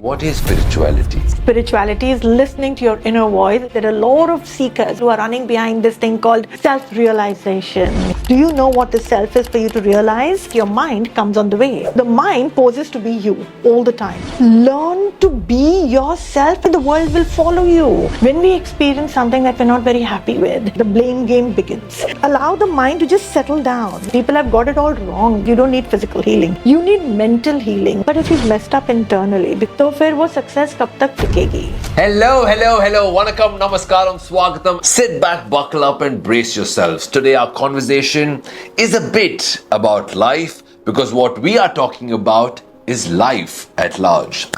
What is spirituality? Spirituality is listening to your inner voice. There are a lot of seekers who are running behind this thing called self-realization. Do you know what the self is for you to realize? Your mind comes on the way. The mind poses to be you all the time. Learn to be yourself and the world will follow you. When we experience something that we're not very happy with, the blame game begins. Allow the mind to just settle down. People have got it all wrong. You don't need physical healing. You need mental healing. But if you've messed up internally, तो फिर वो success कब तक टिकेगी? Hello, Vanakkam, Namaskaram, Swagatam. Sit back, buckle up and brace yourselves. Today our conversation is a bit about life because what we are talking about is life at large.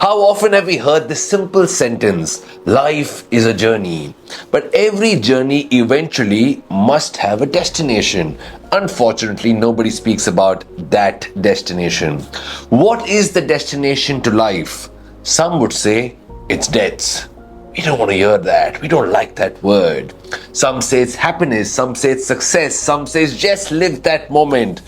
How often have we heard this simple sentence, life is a journey, but every journey eventually must have a destination. Unfortunately, nobody speaks about that destination. What is the destination to life? Some would say it's death. We don't want to hear that. We don't like that word. Some say it's happiness. Some say it's success. Some say it's just live that moment.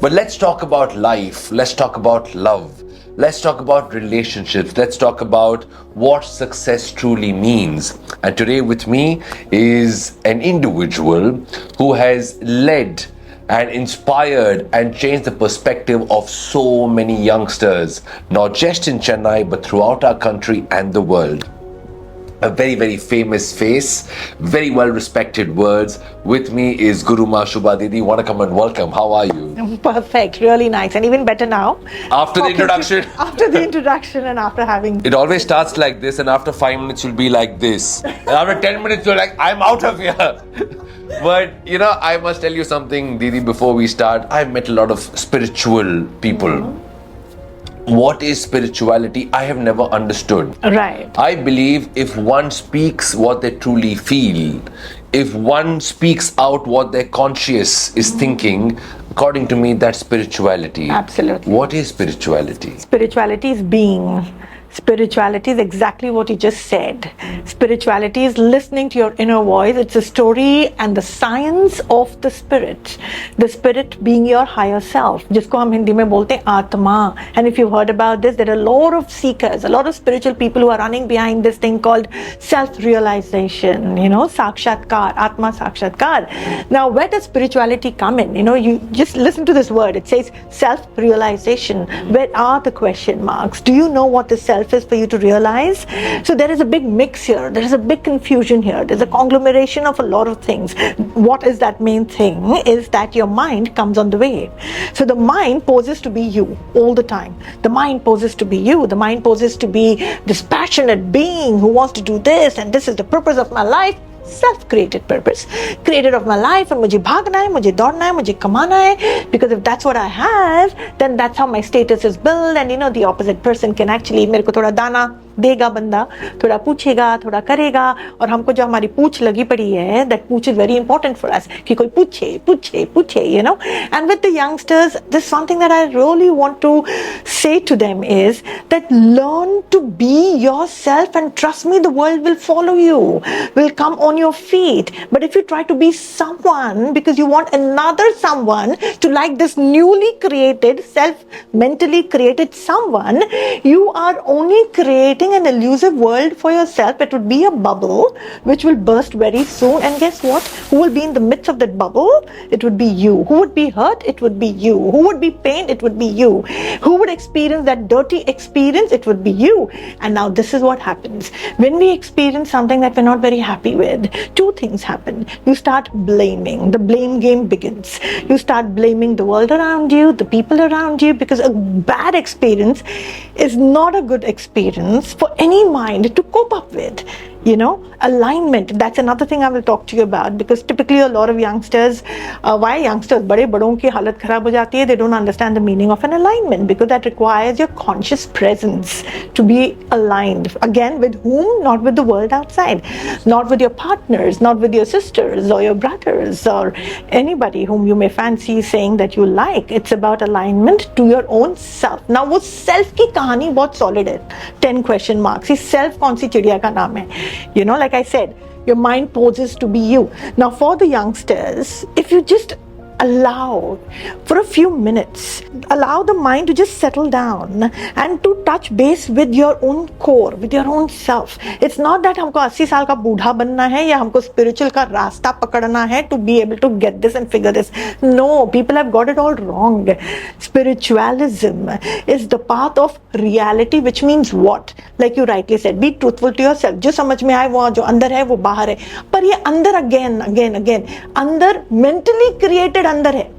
But let's talk about life. Let's talk about love. Let's talk about relationships. Let's talk about what success truly means. And today with me is an individual who has led and inspired and changed the perspective of so many youngsters, not just in Chennai, but throughout our country and the world. A very, very famous face, very well-respected words. With me is Guru Maa Shubha Didi. Vanakkam and welcome. How are you? Perfect, really nice, and even better now. After the introduction. After the introduction and after having... It always starts like this, and after 5 minutes you'll be like this. And after 10 minutes you're like, I'm out of here. But, I must tell you something, Didi, before we start. I've met a lot of spiritual people. Mm-hmm. What is spirituality? I have never understood. Right. I believe if one speaks what they truly feel, if one speaks out what their conscious is thinking, according to me, that's spirituality. Absolutely. What is spirituality? Spirituality is being. Spirituality is exactly what you just said. Spirituality is listening to your inner voice. It's a story and the science of the spirit. The spirit being your higher self. जिसको हम हिंदी में बोलते हैं आत्मा. And if you've heard about this, there are a lot of seekers, a lot of spiritual people who are running behind this thing called self-realization. Sakshatkar, Atma Sakshatkar. Now, where does spirituality come in? You just listen to this word. It says self-realization. Where are the question marks? Do you know what the self is for you to realize? So there is a big mix here. There is a big confusion here. There's a conglomeration of a lot of things. What is that main thing? Is that your mind comes on the way. So the mind poses to be you all the time. The mind poses to be you. The mind poses to be this passionate being who wants to do this and this is the purpose of my life. Self-created purpose, created of my life, and मुझे भागना है, मुझे दौड़ना है, मुझे कमाना है, because if that's what I have, then that's how my status is built, and the opposite person can actually मेरे को थोड़ा दाना देगा बंदा, थोड़ा पूछेगा, थोड़ा करेगा, और हमको जो हमारी पूछ लगी पड़ी है, that पूछ is very important for us, कि कोई पूछे, and with the youngsters, there's something that I really want to say to them is that learn to be yourself and trust me, the world will follow you, will come on your feet. But if you try to be someone because you want another someone to like this newly created, mentally created someone, you are only creating an illusive world for yourself. It would be a bubble which will burst very soon, and guess what? Who will be in the midst of that bubble? It would be you. Who would be hurt? It would be you. Who would be pained? It would be you. Who would experience that dirty experience? It would be you. And now this is what happens. When we experience something that we're not very happy with, two things happen. You start blaming. The blame game begins. You start blaming the world around you, the people around you, because a bad experience is not a good experience for any mind to cope up with. Alignment. That's another thing I will talk to you about, because typically a lot of youngsters, why youngsters, बड़े बड़ों की हालत खराब हो जाती है, they don't understand the meaning of an alignment, because that requires your conscious presence to be aligned. Again, with whom? Not with the world outside. Not with your partners, not with your sisters or your brothers or anybody whom you may fancy saying that you like. It's about alignment to your own self. Now, वो self की कहानी बहुत solid है. 10 question marks. ये self कौन सी चिड़िया का नाम है? Like I said, your mind poses to be you. Now, for the youngsters, if you just allow for a few minutes, allow the mind to just settle down and to touch base with your own core, with your own self. It's not that हमको 80 साल का बूढ़ा बनना है या हमको spiritual का रास्ता पकड़ना है to be able to get this and figure this. No, people have got it all wrong. Spiritualism is the path of reality, which means what? Like you rightly said, be truthful to yourself. जो समझ में आए वो जो अंदर है वो बाहर है, पर ये अंदर again अंदर mentally created अंदर है.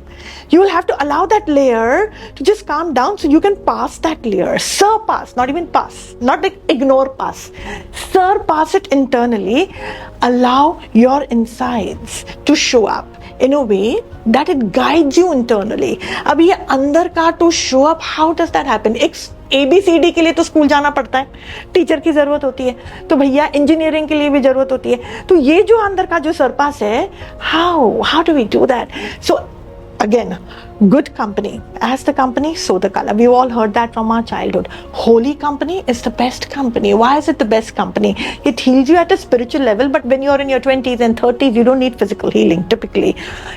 You will have to allow that layer to just calm down so you can pass that layer, surpass, not even pass, not like ignore pass, surpass it internally. Allow your insides to show up in a way that it guides you internally. अब ये अंदर का to show up, how does that happen? एक ABCD के लिए तो school जाना पड़ता है, टीचर की जरूरत होती है, तो भैया इंजीनियरिंग के लिए भी जरूरत होती है. तो ये जो अंदर का जो सरपास है, how do we do that? So again, good company, as the company, so the color. We've all heard that from our childhood. Holy company is the best company. Why is it the best company? It heals you at a spiritual level, but when you're in your 20s and 30s, you don't need physical healing typically.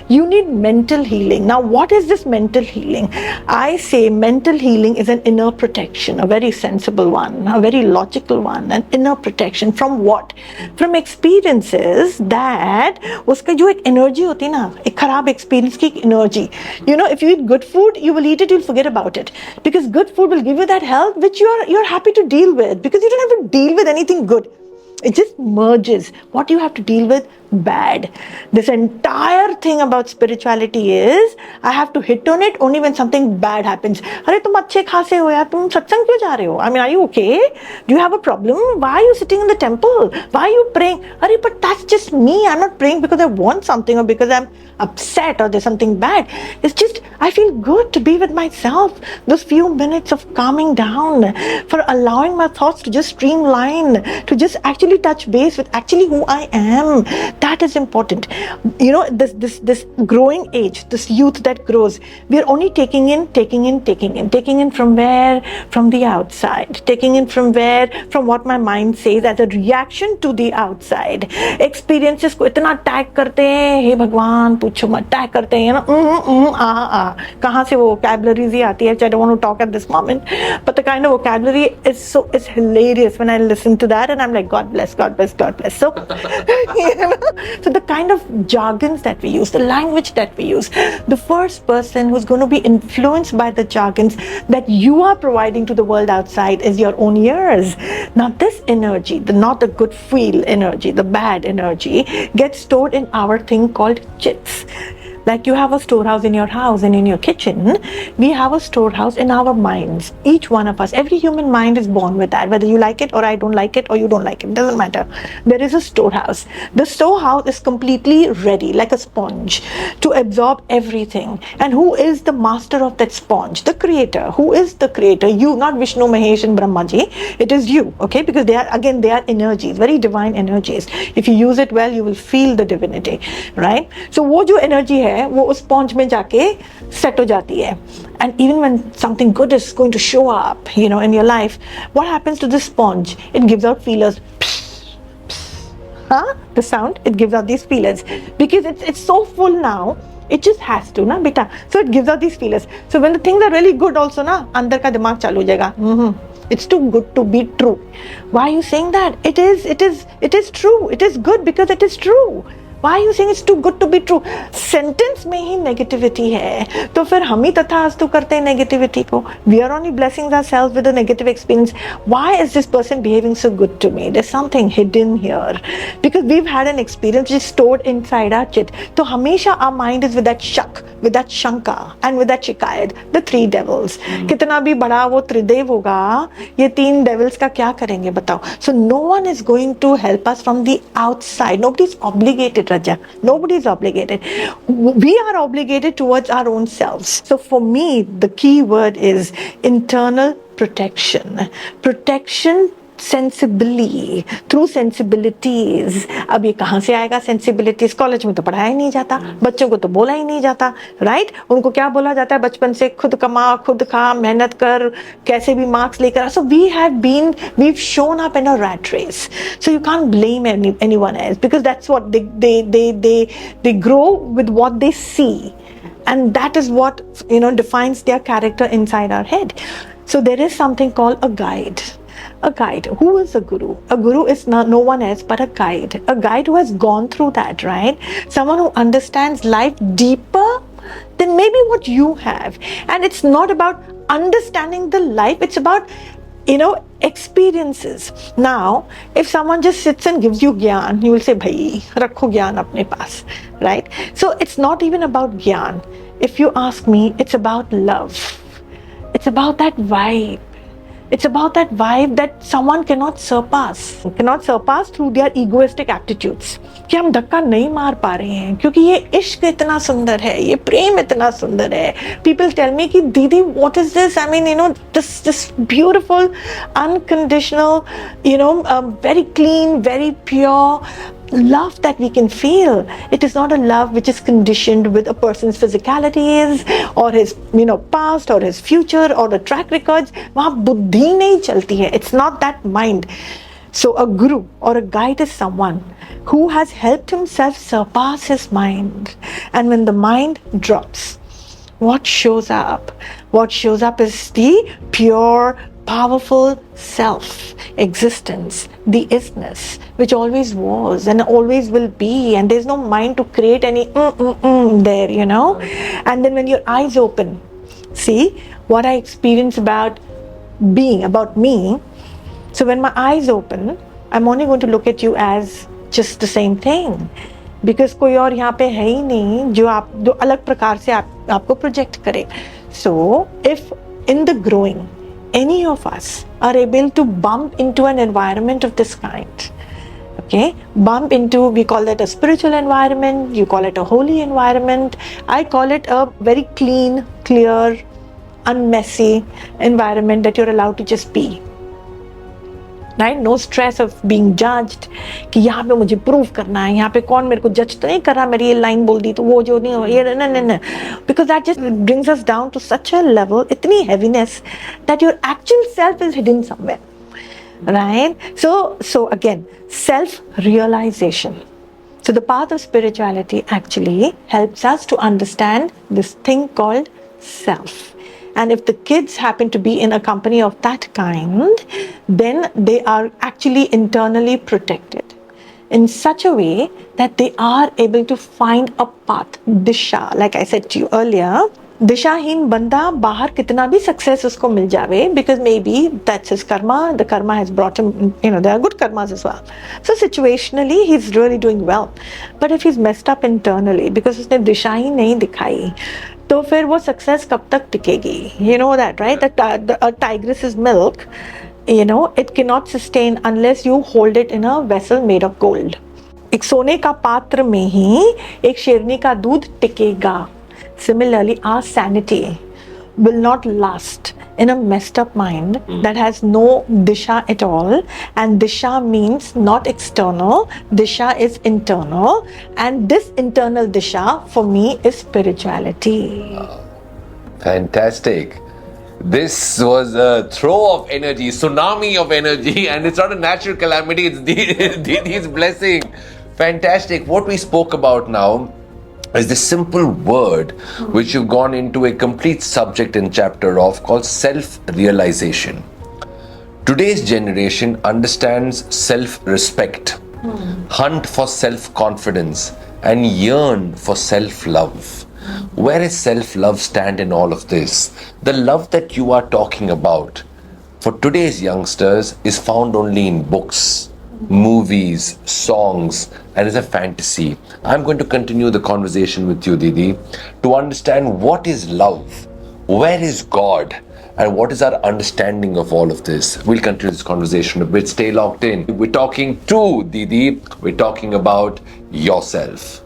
You need mental healing. Now, what is this mental healing? I say mental healing is an inner protection, a very sensible one, a very logical one, an inner protection. From what? From experiences that उसका जो एक energy होती है ना, एक खराब experience की energy. You know, if you eat good food, you will eat it, you'll forget about it. Because good food will give you that health which you're happy to deal with. Because you don't have to deal with anything good. It just merges. What you have to deal with? Bad. This entire thing about spirituality is I have to hit on it only when something bad happens. अरे तुम अच्छे खासे हो यार, तुम सत्संग क्यों जा रहे हो? I mean, are you okay? Do you have a problem? Why are you sitting in the temple? Why are you praying? अरे, but that's just me. I'm not praying because I want something or because I'm upset or there's something bad. It's just I feel good to be with myself. Those few minutes of calming down, for allowing my thoughts to just streamline, to just actually touch base with actually who I am. That is important. You know, this growing age, this youth that grows, we are only taking in from where? From the outside. Taking in from where? From what my mind says as a reaction to the outside. Experiences को इतना tag करते हैं, हे भगवान पूछो मत, tag करते हैं ना, कहाँ से वो vocabularies ही आती है? I don't want to talk at this moment, but the kind of vocabulary is hilarious when I listen to that, and I'm like, God bless. So, you know, so the kind of jargons that we use, the language that we use, the first person who's going to be influenced by the jargons that you are providing to the world outside is your own ears. Now this energy, not the good feel energy, the bad energy, gets stored in our thing called chits. Like you have a storehouse in your house and in your kitchen, we have a storehouse in our minds. Each one of us, every human mind is born with that. Whether you like it or I don't like it or you don't like it, doesn't matter. There is a storehouse. The storehouse is completely ready, like a sponge, to absorb everything. And who is the master of that sponge? The creator. Who is the creator? You, not Vishnu, Mahesh and Brahmaji. It is you, okay? Because they are energies, very divine energies. If you use it well, you will feel the divinity, right? So वो जो energy है, वो उस sponge में जाके set हो जाती है. And even when something good is going to show up, you know, in your life, what happens to this sponge? It gives out feelers. The sound, it gives out these feelers because it's so full now. It just has to, na beta. So it gives out these feelers. So when the things are really good also, na, अंदर का दिमाग चालू हो जाएगा. It's too good to be true. Why are you saying that? It is true. It is good because it is true. Why are you saying it's too good to be true? Sentence में ही negativity है, तो फिर हम ही तथास्तु करते हैं negativity को. We are only blessing ourselves with a negative experience. Why is this person behaving so good to me? There's something hidden here. Because we've had an experience which is stored inside our chit. तो हमेशा our mind is with that shak, with that shanka, and with that shikayat, the three devils. कितना भी बड़ा वो त्रिदेव होगा, ये तीन devils का क्या करेंगे बताओ? So no one is going to help us from the outside. Nobody's obligated, Raja. Nobody is obligated. We are obligated towards our own selves. So for me, the key word is internal protection. Protection sensibly, through sensibilities. अब ये कहाँ से आएगा sensibilities? College में तो पढ़ाया ही नहीं जाता, बच्चों को तो बोला ही नहीं जाता, right? उनको क्या बोला जाता है बचपन से? खुद कमा, खुद खा, मेहनत कर, कैसे भी मार्क्स लेकर. So we've shown up in a rat race. So you can't blame anyone else because that's what they grow with what they see. and that is what defines their character inside our head. So there is something called a guide. A guide. Who is a guru? A guru is no one else but a guide. A guide who has gone through that, right? Someone who understands life deeper than maybe what you have. And it's not about understanding the life, it's about experiences. Now, if someone just sits and gives you gyan, you will say, bhai, rakho gyan apne paas, right? So it's not even about gyan. If you ask me, it's about love. It's about that vibe. It's about that vibe that someone cannot surpass through their egoistic attitudes. कि हम धक्का नहीं मार पा रहे हैं क्योंकि ये इश्क इतना सुंदर है, ये प्रेम इतना सुंदर है. People tell me कि दीदी, what is this? I mean, this beautiful, unconditional, very clean, very pure love that we can feel. It is not a love which is conditioned with a person's physicalities or his past or his future or the track records. वहाँ बुद्धि नहीं चलती है. It's not that mind. So a guru or a guide is someone who has helped himself surpass his mind. And when the mind drops, what shows up? What shows up is the pure, powerful self existence, the isness, which always was and always will be, and there's no mind to create any there, And then when your eyes open, see what I experience about being, about me. So when my eyes open, I'm only going to look at you as just the same thing, because कोई और यहाँ पे है ही नहीं जो अलग प्रकार से आपको प्रोजेक्ट करे. So if in the growing, any of us are able to bump into an environment of this kind, okay, bump into, we call that a spiritual environment, you call it a holy environment, I call it a very clean, clear, unmessy environment that you're allowed to just be, right? No stress of being judged कि यहाँ पे मुझे prove करना है, यहाँ पे कौन मेरे को judge तो नहीं कर रहा, मेरी ये line बोल दी तो वो जो नहीं हो ये no, because that just brings us down to such a level, इतनी heaviness that your actual self is hidden somewhere, right? So again, self-realization. So the path of spirituality actually helps us to understand this thing called self. And if the kids happen to be in a company of that kind, then they are actually internally protected in such a way that they are able to find a path, disha. Like I said to you earlier, दिशाहीन बंदा बाहर कितना भी success उसको मिल जावे, because maybe that's his karma, the karma has brought him, there are good karmas as well. So situationally, he's really doing well. But if he's messed up internally, because उसने दिशा ही नहीं दिखाई, तो फिर वो सक्सेस कब तक टिकेगी? You know that, right? That a tigress's milk, it cannot sustain unless you hold it in a vessel made of gold. एक सोने का पात्र में ही एक शेरनी का दूध टिकेगा. Similarly, our sanity will not last in a messed up mind that has no disha at all. And disha means not external, disha is internal. And this internal disha for me is spirituality. Fantastic. This was a throw of energy, tsunami of energy, and it's not a natural calamity, it's Didi's blessing. Fantastic. What we spoke about now is the simple word which you've gone into a complete subject and chapter of, called self-realization. Today's generation understands self-respect, hunt for self-confidence, and yearn for self-love. Where is self-love stand in all of this? The love that you are talking about for today's youngsters is found only in books, movies, songs, and is a fantasy. I'm going to continue the conversation with you, Didi, to understand what is love, where is God, and what is our understanding of all of this. We'll continue this conversation a bit. Stay locked in. We're talking to Didi, we're talking about yourself.